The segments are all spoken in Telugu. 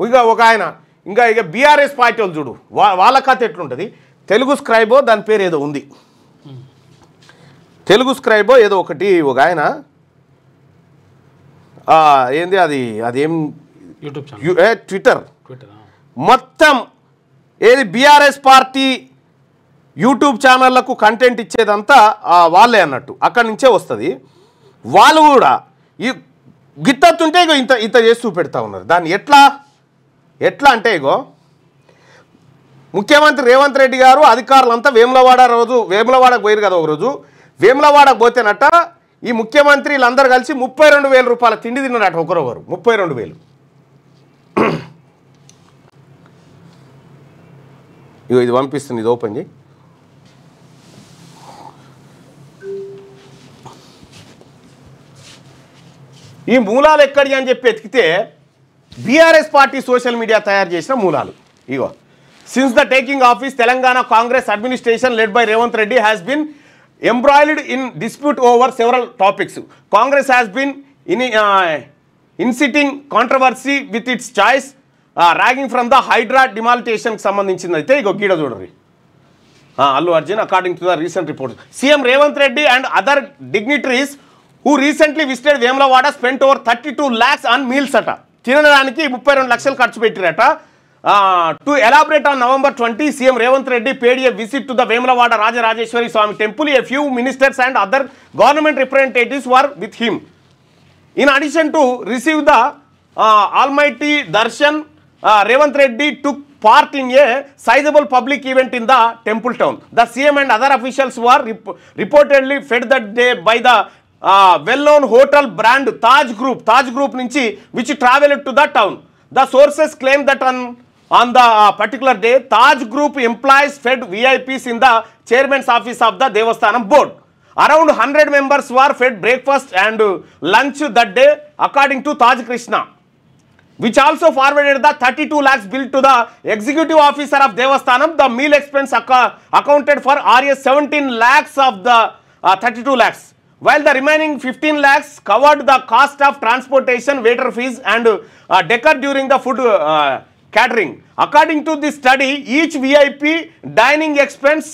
ఇక ఒక ఆయన ఇక బీఆర్ఎస్ పార్టీ వాళ్ళు చూడు వాళ్ళ కథ ఎట్లుంటుంది. తెలుగు స్క్రైబో దాని పేరు ఏదో ఉంది, తెలుగు స్క్రైబో ఏదో ఒకటి ఒక ఆయన ఏంది అదేం ట్విట్టర్ మొత్తం ఏది బీఆర్ఎస్ పార్టీ యూట్యూబ్ ఛానళ్లకు కంటెంట్ ఇచ్చేదంతా వాళ్ళే అన్నట్టు అక్కడి నుంచే వస్తుంది. వాళ్ళు కూడా ఈ గిత్తతుంటే ఇగో ఇంత చేసి చూపెడతా ఉన్నారు. దాన్ని ఎట్లా అంటే ఇగో ముఖ్యమంత్రి రేవంత్ రెడ్డి గారు అధికారులంతా వేములవాడకు పోయారు కదా. ఒకరోజు వేములవాడకు పోతేనట ఈ ముఖ్యమంత్రి వీళ్ళందరూ కలిసి 32,000 రూపాయల తిండి తిన్నారట ఒకరొకరు. 32,000. ఇగో ఇది పంపిస్తుంది, ఇది ఓపెన్ చేయి. ఈ మూలాలు ఎక్కడి అని చెప్పి ఎతికితే బీఆర్ఎస్ పార్టీ సోషల్ మీడియా తయారు చేసిన మూలాలు ఇగో. Since the taking office Telangana Congress administration led by Revanth Reddy has been embroiled in dispute over several topics. Congress has been inciting controversy with its choice ragging from the Hydra demolition కి సంబంధించింది. అయితే ఇగో గీడ చూడరు Allu Arjun according to the recent reports. CM Revanth Reddy and other dignitaries who recently visited Vemulavada spent over 32 lakhs on meals అట. తినడానికి 32 లక్షలు ఖర్చు పెట్టిరట. To elaborate on November 20, CM Revanth Reddy paid a visit to the Vemulavada Rajarajeshwari Swami temple. A few ministers and other government representatives were with him. In addition to receive the almighty darshan, Revanth Reddy took part in a sizable public event in the temple town. The CM and other officials were reportedly fed that day by the well-known hotel brand Taj Group nunchi which traveled to the town. The sources claim that on the particular day, Taj Group employees fed VIPs in the chairman's office of the Devasthanam board. Around 100 members were fed breakfast and lunch that day, according to Taj Krishna, which also forwarded the 32 lakhs bill to the executive officer of Devasthanam. The meal expense accounted for Rs 17 lakhs of the 32 lakhs, while the remaining 15 lakhs covered the cost of transportation, waiter fees and decor during the food catering. According to this study, each VIP dining expense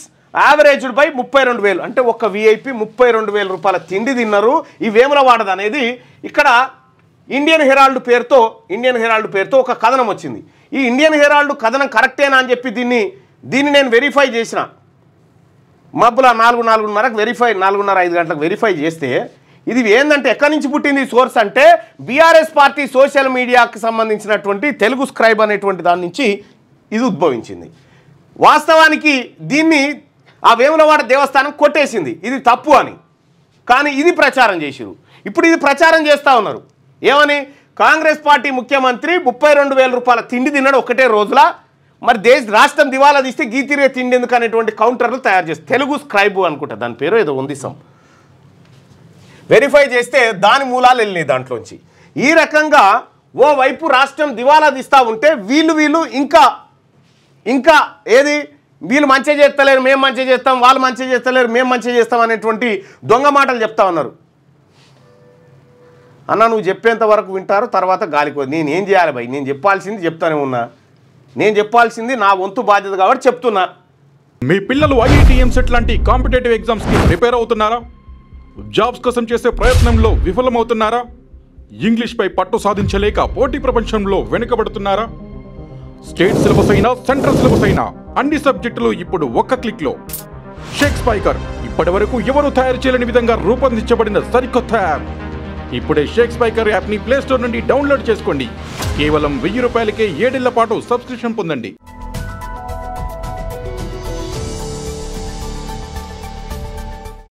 averaged by 32,000. అంటే ఒక VIP 32,000 రూపాయల తిండి తిన్నారు ఈ వేములవాడ అనేది. ఇక్కడ ఇండియన్ హెరాల్డ్ పేరుతో ఒక కథనం వచ్చింది. ఈ ఇండియన్ హెరాల్డ్ కథనం కరెక్టేనా అని చెప్పి దీన్ని నేను వెరిఫై చేసిన. మబ్బుల 4:30కు వెరిఫై 4:30-5 గంటలకు వెరిఫై చేస్తే ఇది ఏందంటే ఎక్కడి నుంచి పుట్టింది సోర్స్ అంటే బీఆర్ఎస్ పార్టీ సోషల్ మీడియాకి సంబంధించినటువంటి తెలుగు స్క్రైబ్ అనేటువంటి దాని నుంచి ఇది ఉద్భవించింది. వాస్తవానికి దీన్ని ఆ వేములవాడ దేవస్థానం కొట్టేసింది ఇది తప్పు అని. కానీ ఇది ప్రచారం చేసిరు. ఇప్పుడు ఇది ప్రచారం చేస్తూ ఉన్నారు ఏమని, కాంగ్రెస్ పార్టీ ముఖ్యమంత్రి 32,000 రూపాయల తిండి తిన్నాడు ఒకటే రోజులా, మరి రాష్ట్రం దివాలా తీస్తే గీతిరే తిండి ఎందుకు అనేటువంటి కౌంటర్లు తయారు చేస్తారు. తెలుగు స్క్రైబ్ అనుకుంటా దాని పేరు ఏదో ఉంది. వెరిఫై చేస్తే దాని మూలాలు వెళ్ళినాయి దాంట్లోంచి. ఈ రకంగా ఓవైపు రాష్ట్రం దివాలా తీస్తూ ఉంటే వీళ్ళు ఇంకా ఏది వీళ్ళు మంచిగా చేస్తలేరు మేము మంచిగా చేస్తాం, వాళ్ళు మంచిగా చేస్తలేరు మేము మంచిగా చేస్తాం అనేటువంటి దొంగ మాటలు చెప్తా ఉన్నారు. అన్న నువ్వు చెప్పేంత వరకు వింటారు, తర్వాత గాలికి నేను ఏం చేయాలి భయ్, నేను చెప్పాల్సింది చెప్తానే ఉన్నా, నేను చెప్పాల్సింది నా వంతు బాధ్యత కాబట్టి చెప్తున్నా. మీ పిల్లలు ఐఐటి ఎంసెట్ లాంటి కాంపిటేటివ్ ఎగ్జామ్స్కి ప్రిపేర్ అవుతున్నారా? జాబ్స్ కోసం చేసే ప్రయత్నంలో విఫలమవుతున్నారా? ఇంగ్లీష్పై పట్టు సాధించలేక పోటీ ప్రపంచంలో వెనుకబడుతున్నారా? స్టేట్ సిలబస్ అయినా సెంట్రల్ సిలబస్ అయినా అన్ని సబ్జెక్టులు ఇప్పుడు ఒక్క క్లిక్లో. షేక్ స్పైకర్ ఇప్పటి వరకు ఎవరు తయారు చేయలేని విధంగా రూపొందించబడిన సరికొత్త యాప్. ఇప్పుడే షేక్ స్పైకర్ యాప్ని ప్లేస్టోర్ నుండి డౌన్లోడ్ చేసుకోండి. కేవలం 1000 రూపాయలకే 7 ఏళ్ల పాటు సబ్స్క్రిప్షన్ పొందండి.